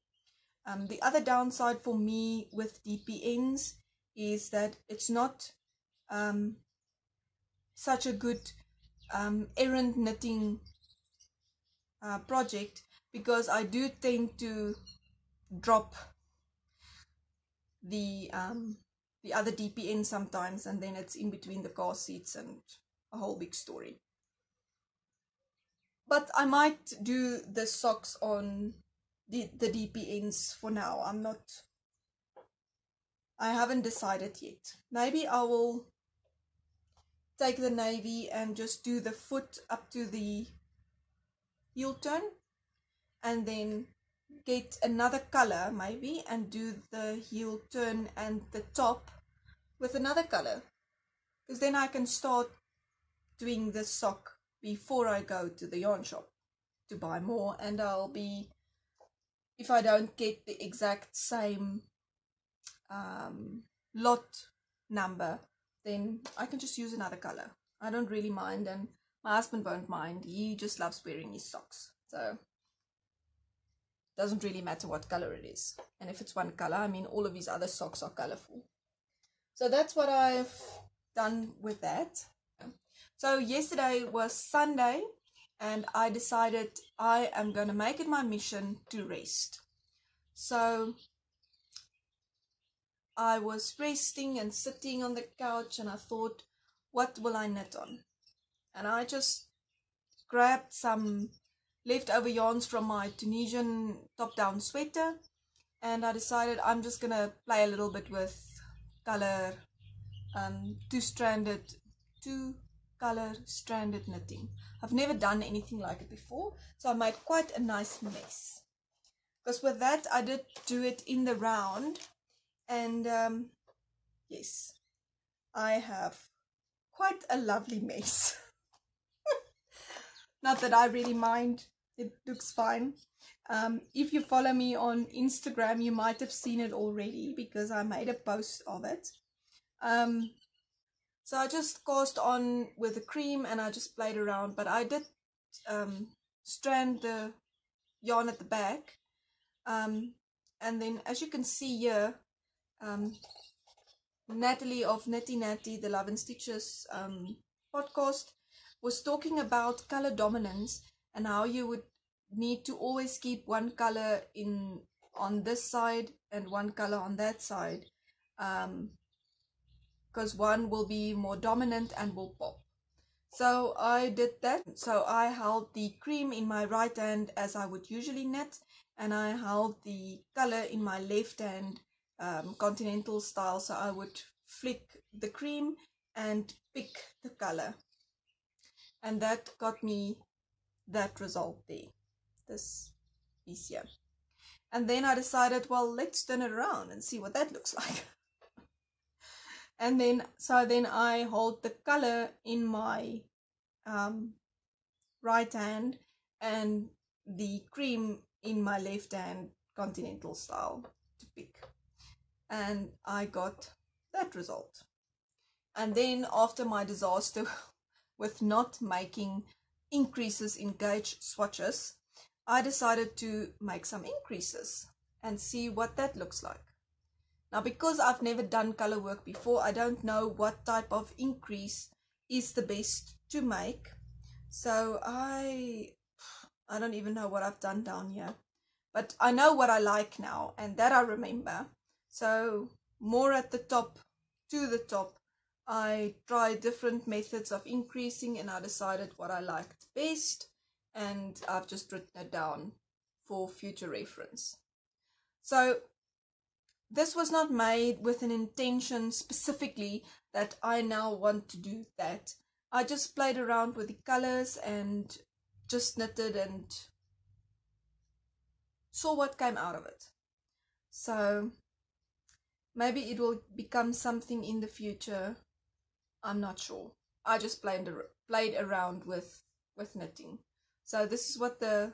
The other downside for me with DPNs is that it's not such a good errand knitting project, because I do tend to drop the other DPN sometimes, and then it's in between the car seats and a whole big story. But I might do the socks on the DPNs for now. I haven't decided yet. Maybe I will take the navy and just do the foot up to the heel turn, and then get another color maybe and do the heel turn and the top with another color, because then I can start doing the sock before I go to the yarn shop to buy more, and I'll be, if I don't get the exact same lot number, then I can just use another color. I don't really mind, and my husband won't mind. He just loves wearing his socks, so it doesn't really matter what color it is. And if it's one color, I mean, all of his other socks are colorful. So that's what I've done with that. So yesterday was Sunday, and I decided I am going to make it my mission to rest. So I was resting and sitting on the couch, and I thought, what will I knit on? And I just grabbed some leftover yarns from my Tunisian top-down sweater, and I decided I'm just going to play a little bit with color, two-color stranded knitting. I've never done anything like it before, so I made quite a nice mess. Because with that, I did do it in the round, and yes, I have quite a lovely mess. Not that I really mind, it looks fine. If you follow me on Instagram, you might have seen it already, because I made a post of it. So I just cast on with the cream and I just played around, but I did strand the yarn at the back. And then, as you can see here, Natalie of Knitty Natty, the Love and Stitches podcast, was talking about color dominance and how you would need to always keep one color on this side and one color on that side, because one will be more dominant and will pop. So I did that. So I held the cream in my right hand as I would usually knit, and I held the color in my left hand, continental style, so I would flick the cream and pick the color, and that got me that result there, this piece here. And then I decided, well, let's turn it around and see what that looks like. And then I hold the color in my right hand and the cream in my left hand, continental style, to pick, and I got that result. And then, after my disaster with not making increases in gauge swatches, I decided to make some increases and see what that looks like. Now, because I've never done color work before, I don't know what type of increase is the best to make. So I don't even know what I've done down here, but I know what I like now, and that I remember. So more at the top, to the top, I tried different methods of increasing and I decided what I liked best, and I've just written it down for future reference. So this was not made with an intention specifically that I now want to do that. I just played around with the colors and just knitted and saw what came out of it. So maybe it will become something in the future. I'm not sure. I just played around with knitting. So this is what the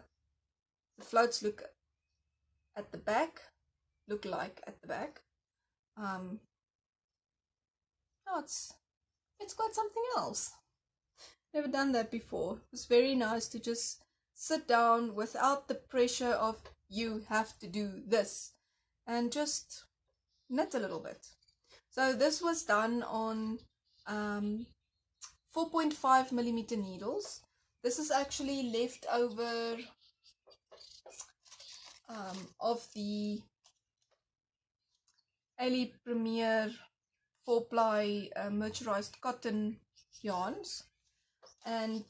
floats look like at the back. Oh, it's quite something else. Never done that before. It was very nice to just sit down without the pressure of you have to do this and just knit a little bit. So this was done on 4.5mm needles. This is actually left over of the Ellie Premier 4-ply mercerized cotton yarns, and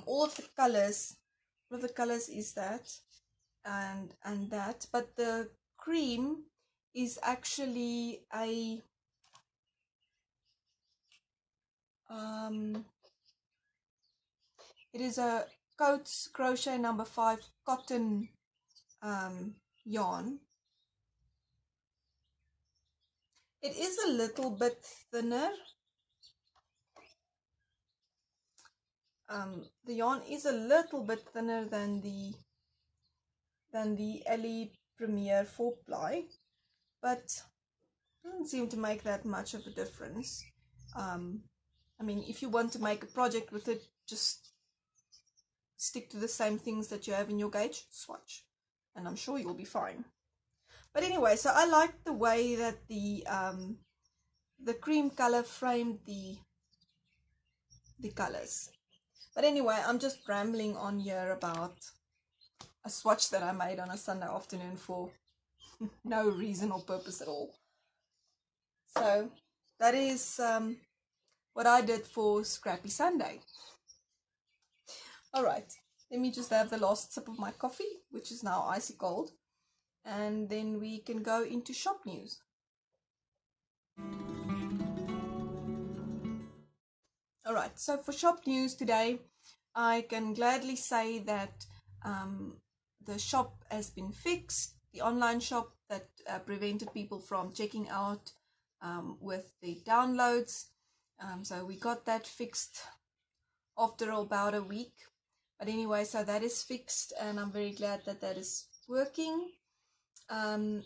all of the colors is that and that, but the cream is actually a it is a Coats Crochet number 5 cotton yarn. It is a little bit thinner. The yarn is a little bit thinner than the Ellie Premier 4-ply, but doesn't seem to make that much of a difference. I mean, if you want to make a project with it, just stick to the same things that you have in your gauge swatch, and I'm sure you'll be fine. But anyway, so I liked the way that the cream color framed the colors. But anyway, I'm just rambling on here about a swatch that I made on a Sunday afternoon for no reason or purpose at all. So that is what I did for Scrappy Sunday. Alright, let me just have the last sip of my coffee, which is now icy cold, and then we can go into shop news. Alright, so for shop news today, I can gladly say that the shop has been fixed, the online shop that prevented people from checking out with the downloads. So we got that fixed after about a week. But anyway, so that is fixed, and I'm very glad that that is working.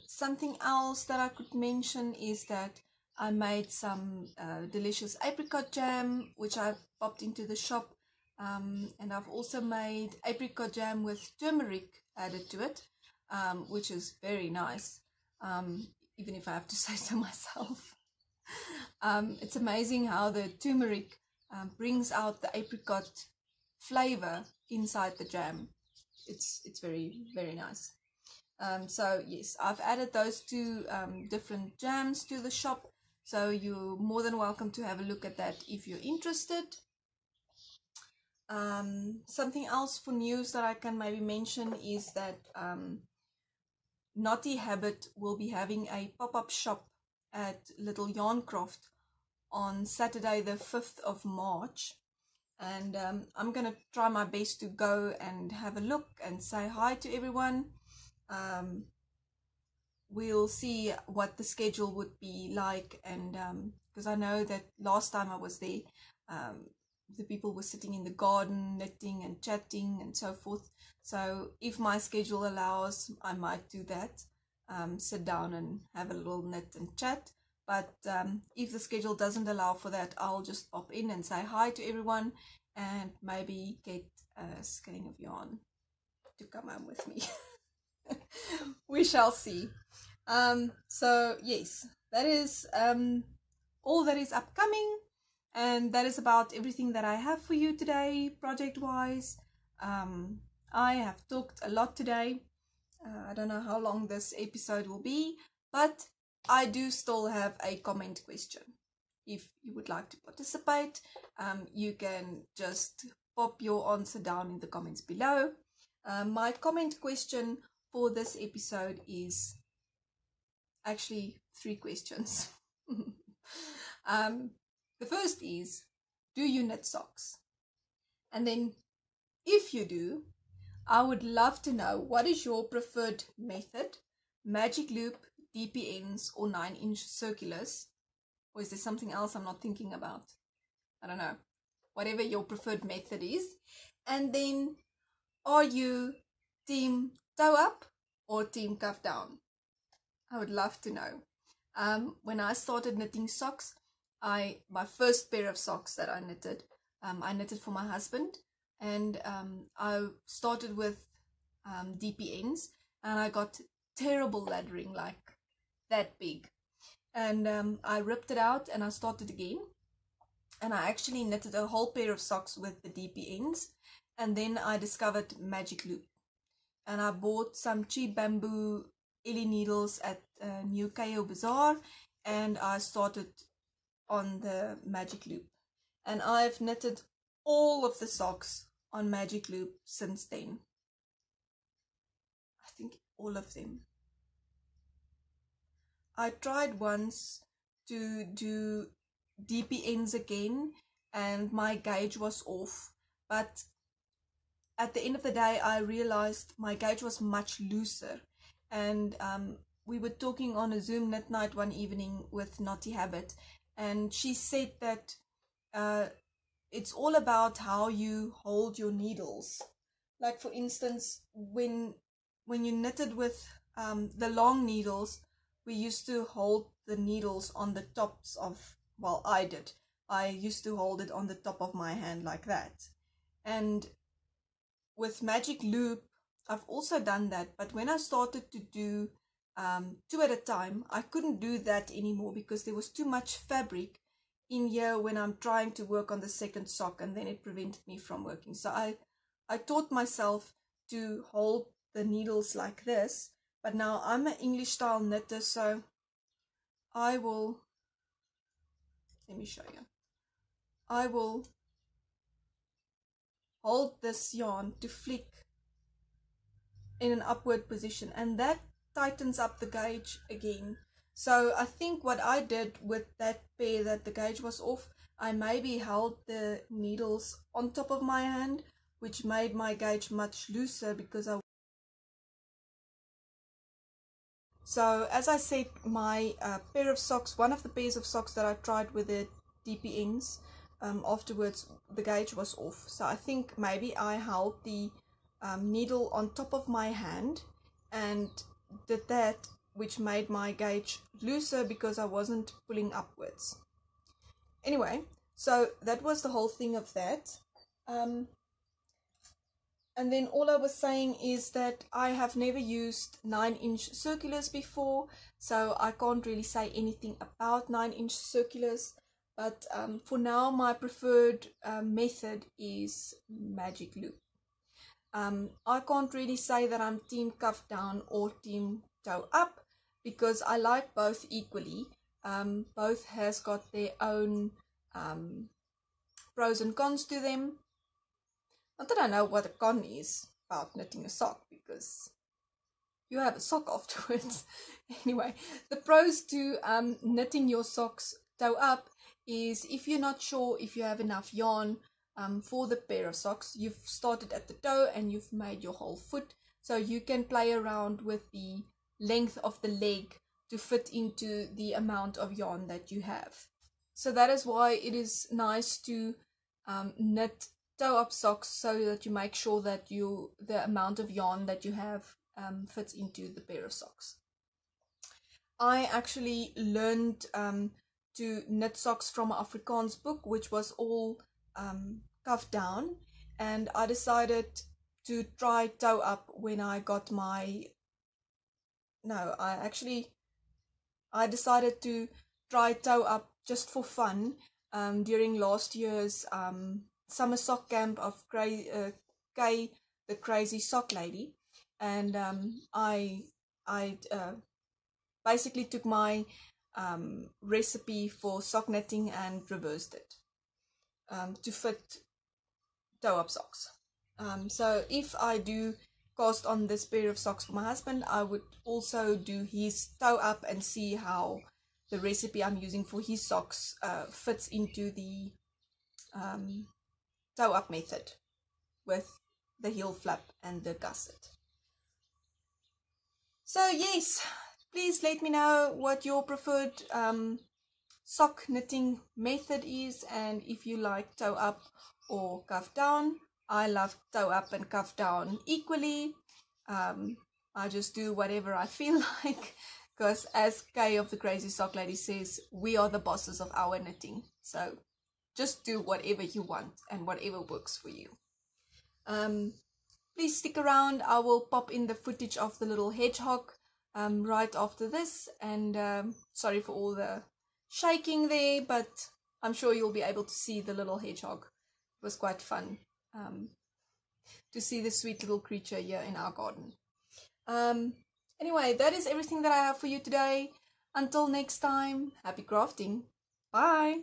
Something else that I could mention is that I made some delicious apricot jam, which I popped into the shop, and I've also made apricot jam with turmeric added to it, which is very nice, even if I have to say so myself. It's amazing how the turmeric brings out the apricot flavor inside the jam. It's very, very nice. So yes, I've added those two different jams to the shop, so you're more than welcome to have a look at that if you're interested. Something else for news that I can maybe mention is that Naughty Habit will be having a pop-up shop at Little Yarncraft on Saturday the 5th of March. And I'm going to try my best to go and have a look and say hi to everyone. We'll see what the schedule would be like, and because I know that last time I was there, the people were sitting in the garden knitting and chatting and so forth. So if my schedule allows, I might do that, sit down and have a little knit and chat. But if the schedule doesn't allow for that, I'll just pop in and say hi to everyone and maybe get a skein of yarn to come home with me. We shall see. So yes, that is all that is upcoming, and that is about everything that I have for you today project wise. I have talked a lot today. I don't know how long this episode will be, but I do still have a comment question. If you would like to participate, you can just pop your answer down in the comments below. My comment question for this episode is actually 3 questions. The first is, do you knit socks? And then, if you do, I would love to know, what is your preferred method? Magic loop, DPNs, or 9-inch circulars? Or is there something else I'm not thinking about? I don't know. Whatever your preferred method is. And then, are you team toe up or team cuff down? I would love to know. When I started knitting socks, my first pair of socks that I knitted for my husband, and I started with DPNs, and I got terrible laddering, like that big, and I ripped it out and I started again, and I actually knitted a whole pair of socks with the DPNs, and then I discovered Magic Loop, and I bought some cheap bamboo Ellie needles at New Cayo Bazaar, and I started on the Magic Loop, and I've knitted all of the socks on Magic Loop since then. I think all of them. I tried once to do DPNs again, and my gauge was off, but at the end of the day I realized my gauge was much looser, and we were talking on a Zoom knit night one evening with Naughty Habit, and she said that it's all about how you hold your needles. Like, for instance, when you knitted with the long needles, we used to hold the needles on the tops of, well, I used to hold it on the top of my hand like that. And with Magic Loop, I've also done that, but when I started to do 2 at a time, I couldn't do that anymore because there was too much fabric in here when I'm trying to work on the second sock, and then it prevented me from working. So I taught myself to hold the needles like this, but now I'm an English style knitter, so I will, let me show you, I will hold this yarn to flick in an upward position, and that tightens up the gauge again. So I think what I did with that pair that the gauge was off, I maybe held the needles on top of my hand, which made my gauge much looser because So as I said, my pair of socks, one of the pairs of socks that I tried with the DPNs, afterwards the gauge was off. So I think maybe I held the needle on top of my hand and did that, which made my gauge looser because I wasn't pulling upwards. Anyway, so that was the whole thing of that. And then all I was saying is that I have never used 9-inch circulars before, so I can't really say anything about 9-inch circulars. But for now, my preferred method is Magic Loop. I can't really say that I'm team cuff down or team toe up because I like both equally. Both has got their own pros and cons to them. Not that I know what a con is about knitting a sock, because you have a sock afterwards. Anyway, the pros to knitting your socks toe up is if you're not sure if you have enough yarn for the pair of socks, you've started at the toe and you've made your whole foot, so you can play around with the length of the leg to fit into the amount of yarn that you have. So that is why it is nice to knit toe up socks, so that you make sure that the amount of yarn that you have fits into the pair of socks. I actually learned to knit socks from an Afrikaans book, which was all cuff down, and I decided to try toe up when I got my I decided to try toe up just for fun during last year's summer sock camp of Kay, the crazy sock lady, and I basically took my recipe for sock knitting and reversed it to fit toe-up socks. So if I do cast on this pair of socks for my husband, I would also do his toe-up and see how the recipe I'm using for his socks fits into the toe-up method with the heel flap and the gusset. So yes, please let me know what your preferred sock knitting method is, and if you like toe up or cuff down. I love toe up and cuff down equally. I just do whatever I feel like, because as Kay of the Crazy Sock Lady says, we are the bosses of our knitting. So just do whatever you want and whatever works for you. Please stick around. I will pop in the footage of the little hedgehog right after this, and sorry for all the shaking there, but I'm sure you'll be able to see the little hedgehog. It was quite fun to see the sweet little creature here in our garden. Anyway, that is everything that I have for you today. Until next time, happy crafting. Bye!